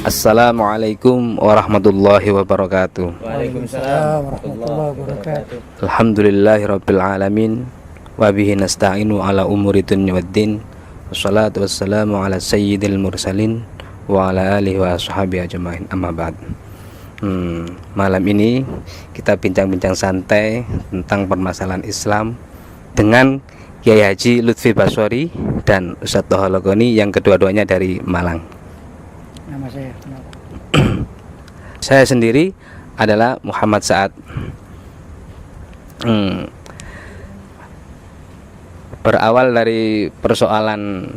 Assalamualaikum warahmatullahi wabarakatuh. Waalaikumsalam warahmatullahi wabarakatuh. Alhamdulillahirabbil alamin wa bihi nasta'inu ala umuri dunya waddin. Wassalatu wassalamu ala sayyidil mursalin wa ala alihi wa ashabihi ajmain. Amma ba'd. Malam ini kita bincang-bincang santai tentang permasalahan Islam dengan Kiai Haji Lutfi Basori dan Ustadz Toha Logoni yang kedua-duanya dari Malang. Nama saya. Saya sendiri adalah Muhammad Sa'ad. Berawal dari persoalan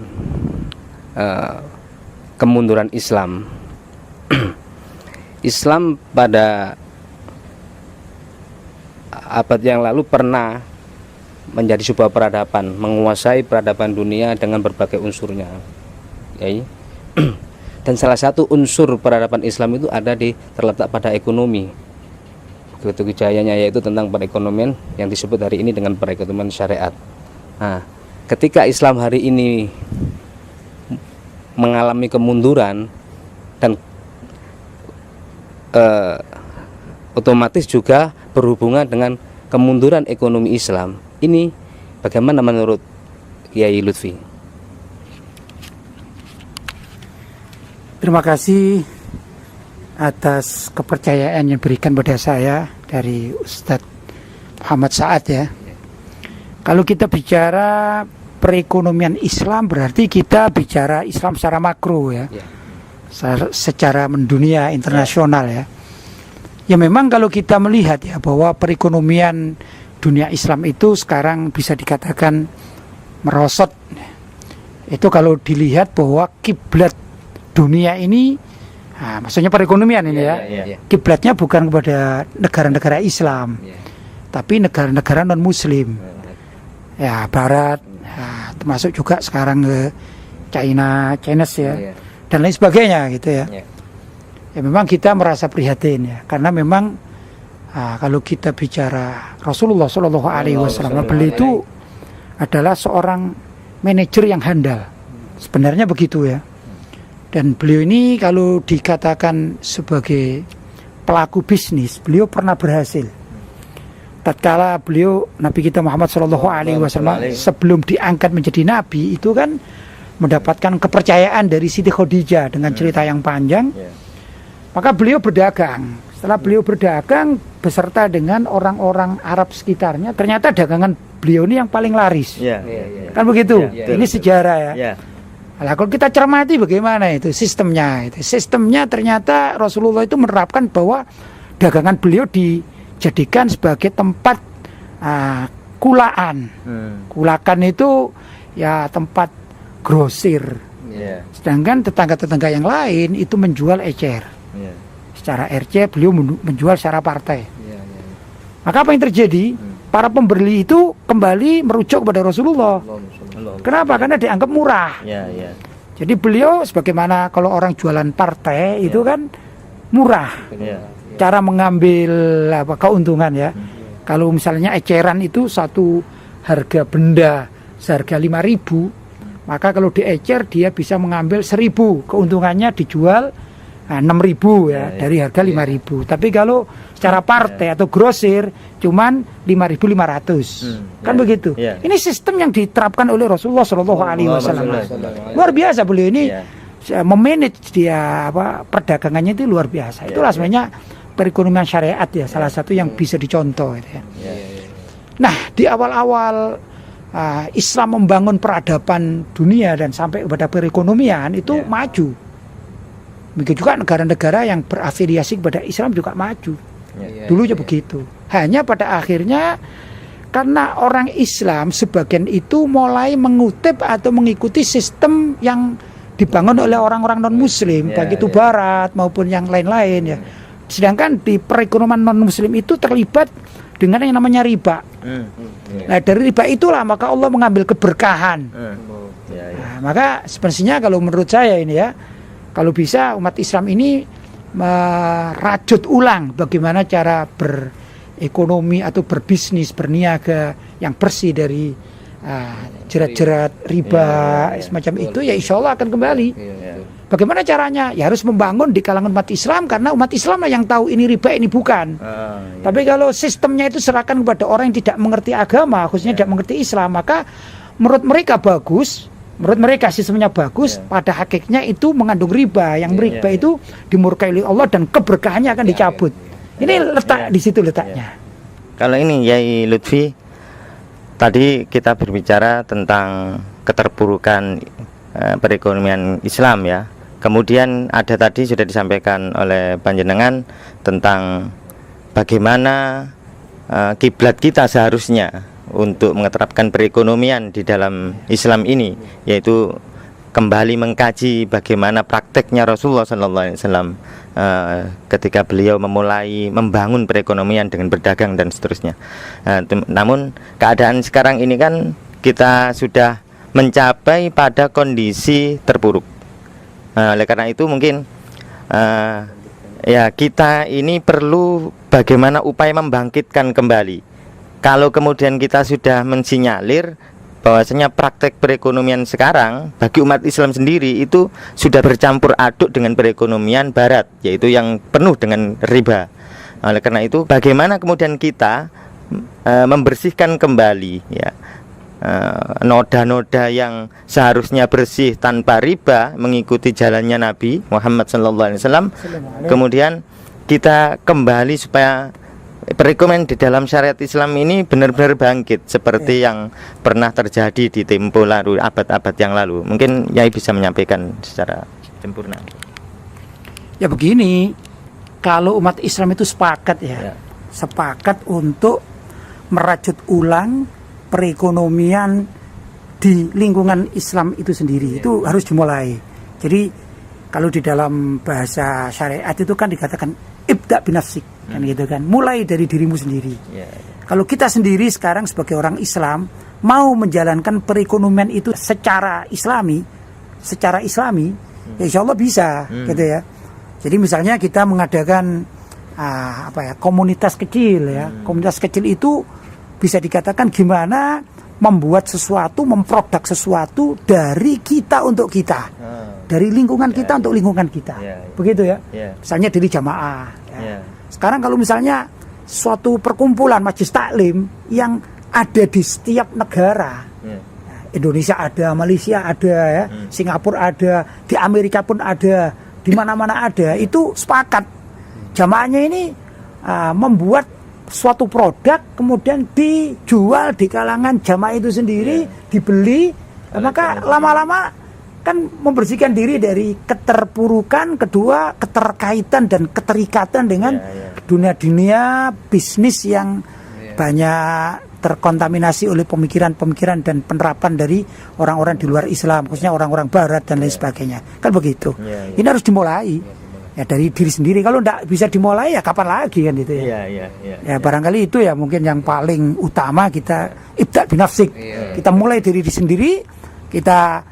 kemunduran Islam. Islam pada abad yang lalu pernah menjadi sebuah peradaban, menguasai peradaban dunia dengan berbagai unsurnya. Dan salah satu unsur peradaban Islam itu terletak pada ekonomi. Begitu kejayanya, yaitu tentang perekonomian yang disebut hari ini dengan perekonomian syariat. Nah, ketika Islam hari ini mengalami kemunduran dan otomatis juga berhubungan dengan kemunduran ekonomi Islam, ini bagaimana menurut Kiai Lutfi? Terima kasih atas kepercayaan yang diberikan pada saya dari Ustadz Muhammad Sa'ad ya. Kalau kita bicara perekonomian Islam, berarti kita bicara Islam secara makro ya, secara mendunia internasional ya. Ya memang kalau kita melihat ya bahwa perekonomian dunia Islam itu sekarang bisa dikatakan merosot. Itu kalau dilihat bahwa kiblat dunia ini, maksudnya perekonomian ini kiblatnya bukan kepada negara-negara Islam, tapi negara-negara non Muslim, ya Barat, termasuk juga sekarang ke China ya, dan lain sebagainya gitu ya. Ya memang kita merasa prihatin ya, karena memang kalau kita bicara Rasulullah Shallallahu Alaihi Wasallam, beliau itu adalah seorang manajer yang handal, sebenarnya begitu ya. Dan beliau ini kalau dikatakan sebagai pelaku bisnis, beliau pernah berhasil. Tatkala beliau Nabi kita Muhammad Shallallahu Alaihi Wasallam sebelum diangkat menjadi nabi itu kan mendapatkan kepercayaan dari Siti Khadijah dengan cerita yang panjang. Maka beliau berdagang. Setelah beliau berdagang beserta dengan orang-orang Arab sekitarnya, ternyata dagangan beliau ini yang paling laris. Kan begitu? Ini sejarah ya. Nah, kalau kita cermati bagaimana itu sistemnya, sistemnya ternyata Rasulullah itu menerapkan bahwa dagangan beliau dijadikan sebagai tempat kulaan. Kulakan itu ya tempat grosir. Sedangkan tetangga-tetangga yang lain itu menjual ecer. Secara RC beliau menjual secara partai. Maka apa yang terjadi? Para pembeli itu kembali merujuk kepada Rasulullah. Kenapa? Karena dianggap murah. Jadi beliau sebagaimana kalau orang jualan partai itu kan murah. Cara mengambil keuntungan ya. Kalau misalnya eceran itu satu harga benda seharga 5.000, maka kalau diecer dia bisa mengambil 1.000, keuntungannya dijual 6.000 ya, dari harga 5.000. Tapi kalau secara partai atau grosir cuman 5.500. Kan begitu. Ini sistem yang diterapkan oleh Rasulullah Shallallahu Alaihi Wasallam. Luar biasa beliau ini memanage dia perdagangannya itu luar biasa. Itulah sebenarnya perekonomian syariat ya, salah satu yang bisa dicontoh gitu ya. Nah, di awal-awal Islam membangun peradaban dunia dan sampai kepada perekonomian itu maju. Begitu juga negara-negara yang berafiliasi kepada Islam juga maju. Dulunya begitu. Hanya pada akhirnya karena orang Islam sebagian itu mulai mengutip atau mengikuti sistem yang dibangun oleh orang-orang non-Muslim, baik itu Barat maupun yang lain-lain ya. Sedangkan di perekonomian non-Muslim itu terlibat dengan yang namanya riba. Nah dari riba itulah maka Allah mengambil keberkahan. Nah, maka sebenarnya kalau menurut saya ini ya, kalau bisa umat Islam ini merajut ulang bagaimana cara berekonomi atau berbisnis, berniaga yang bersih dari jerat-jerat riba semacam itu, ya insya Allah akan kembali. Bagaimana caranya? Ya harus membangun di kalangan umat Islam, karena umat Islam lah yang tahu ini riba, ini bukan. Tapi kalau sistemnya itu serahkan kepada orang yang tidak mengerti agama, khususnya tidak mengerti Islam, maka menurut mereka bagus, menurut mereka sistemnya bagus, pada hakikatnya itu mengandung riba. Yang riba itu dimurkai oleh Allah dan keberkahannya akan dicabut. Ini letak di situ letaknya. Kalau ini Yai Lutfi, tadi kita berbicara tentang keterpurukan perekonomian Islam ya. Kemudian ada tadi sudah disampaikan oleh panjenengan tentang bagaimana kiblat kita seharusnya untuk menerapkan perekonomian di dalam Islam ini, yaitu kembali mengkaji bagaimana prakteknya Rasulullah SAW ketika beliau memulai membangun perekonomian dengan berdagang dan seterusnya. Namun keadaan sekarang ini kan kita sudah mencapai pada kondisi terpuruk. Oleh karena itu mungkin ya kita ini perlu bagaimana upaya membangkitkan kembali. Kalau kemudian kita sudah mensinyalir bahwasanya praktek perekonomian sekarang bagi umat Islam sendiri itu sudah bercampur aduk dengan perekonomian Barat, yaitu yang penuh dengan riba. Oleh karena itu, bagaimana kemudian kita membersihkan kembali ya noda-noda yang seharusnya bersih tanpa riba mengikuti jalannya Nabi Muhammad SAW. Kemudian kita kembali supaya perekonomian di dalam syariat Islam ini benar-benar bangkit seperti yang pernah terjadi di tempo lalu, abad-abad yang lalu. Mungkin Yai bisa menyampaikan secara sempurna. Ya begini, kalau umat Islam itu sepakat sepakat untuk merajut ulang perekonomian di lingkungan Islam itu sendiri, itu harus dimulai. Jadi kalau di dalam bahasa syariat itu kan dikatakan ibda binafsik, kan gitu kan, mulai dari dirimu sendiri. Kalau kita sendiri sekarang sebagai orang Islam mau menjalankan perekonomian itu secara Islami, ya insya Allah bisa, gitu ya. Jadi misalnya kita mengadakan komunitas kecil ya, komunitas kecil itu bisa dikatakan gimana membuat sesuatu, memproduk sesuatu dari kita untuk kita, dari lingkungan kita untuk lingkungan kita, begitu ya. Misalnya dari jamaah. Sekarang kalau misalnya suatu perkumpulan majelis taklim yang ada di setiap negara, Indonesia ada, Malaysia ada, ya, Singapura ada, di Amerika pun ada, di mana-mana ada, itu sepakat jamaahnya ini membuat suatu produk kemudian dijual di kalangan jamaah itu sendiri, dibeli, maka lama-lama kan membersihkan diri dari keterpurukan, kedua keterkaitan dan keterikatan dengan dunia bisnis yang banyak terkontaminasi oleh pemikiran-pemikiran dan penerapan dari orang-orang di luar Islam, khususnya orang-orang Barat dan lain sebagainya. Kan begitu. Ini harus dimulai. Ya dari diri sendiri. Kalau tidak bisa dimulai ya kapan lagi kan itu ya. Ya barangkali itu ya mungkin yang paling utama, kita ibda binafsik. Kita mulai dari diri sendiri, kita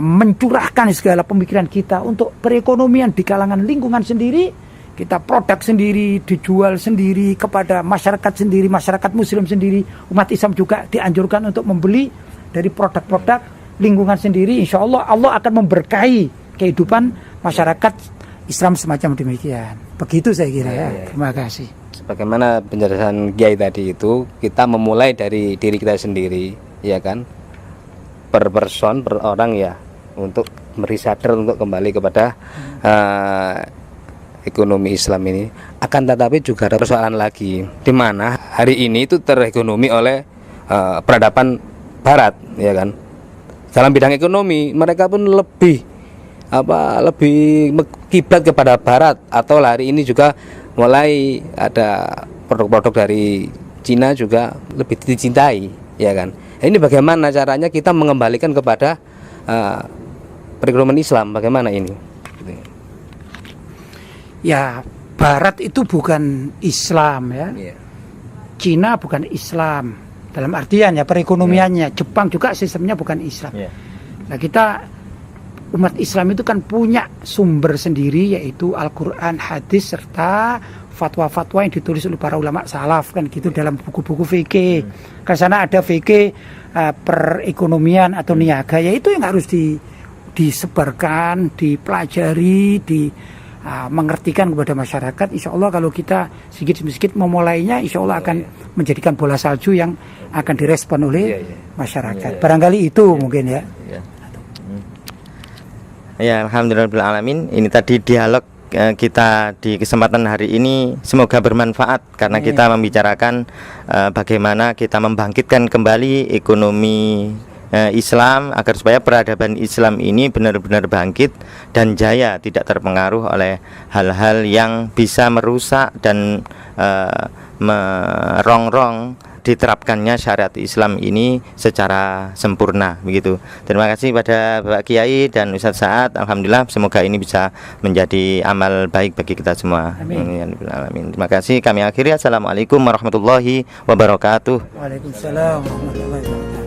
mencurahkan segala pemikiran kita untuk perekonomian di kalangan lingkungan sendiri, kita produk sendiri, dijual sendiri kepada masyarakat sendiri, masyarakat muslim sendiri, umat Islam juga dianjurkan untuk membeli dari produk-produk lingkungan sendiri. Insya Allah Allah akan memberkahi kehidupan masyarakat Islam semacam demikian. Begitu saya kira ya. Terima kasih. Sebagaimana penjelasan Kiai tadi itu, kita memulai dari diri kita sendiri, ya kan? Per person, per orang ya, untuk sadar untuk kembali kepada ekonomi Islam ini. Akan tetapi juga ada persoalan lagi, di mana hari ini itu terekonomi oleh peradaban Barat, ya kan? Dalam bidang ekonomi mereka pun lebih kiblat kepada Barat, atau hari ini juga mulai ada produk-produk dari Cina juga lebih dicintai, ya kan? Ini bagaimana caranya kita mengembalikan kepada perekonomian Islam, bagaimana ini? Ya, Barat itu bukan Islam ya. Cina bukan Islam dalam artian ya perekonomiannya. Jepang juga sistemnya bukan Islam. Nah, kita umat Islam itu kan punya sumber sendiri, yaitu Al-Quran, hadis, serta fatwa-fatwa yang ditulis oleh para ulama salaf kan gitu, dalam buku-buku fikih. Ke sana ada fikih perekonomian atau niaga, yaitu yang harus disebarkan, dipelajari, mengertikan kepada masyarakat. Insya Allah kalau kita sedikit-sedikit memulainya, insya Allah akan menjadikan bola salju yang akan direspon oleh masyarakat. Barangkali itu mungkin ya. Ya, alhamdulillahirrahmanirrahim. Ini tadi dialog kita di kesempatan hari ini semoga bermanfaat karena kita membicarakan bagaimana kita membangkitkan kembali ekonomi Islam agar supaya peradaban Islam ini benar-benar bangkit dan jaya, tidak terpengaruh oleh hal-hal yang bisa merusak dan merongrong diterapkannya syariat Islam ini secara sempurna begitu. Terima kasih pada Bapak Kiai dan Ustadz Sa'ad. Alhamdulillah semoga ini bisa menjadi amal baik bagi kita semua. Amin. Terima kasih. Kami akhiri. Assalamualaikum warahmatullahi wabarakatuh. Waalaikumsalam warahmatullahi wabarakatuh.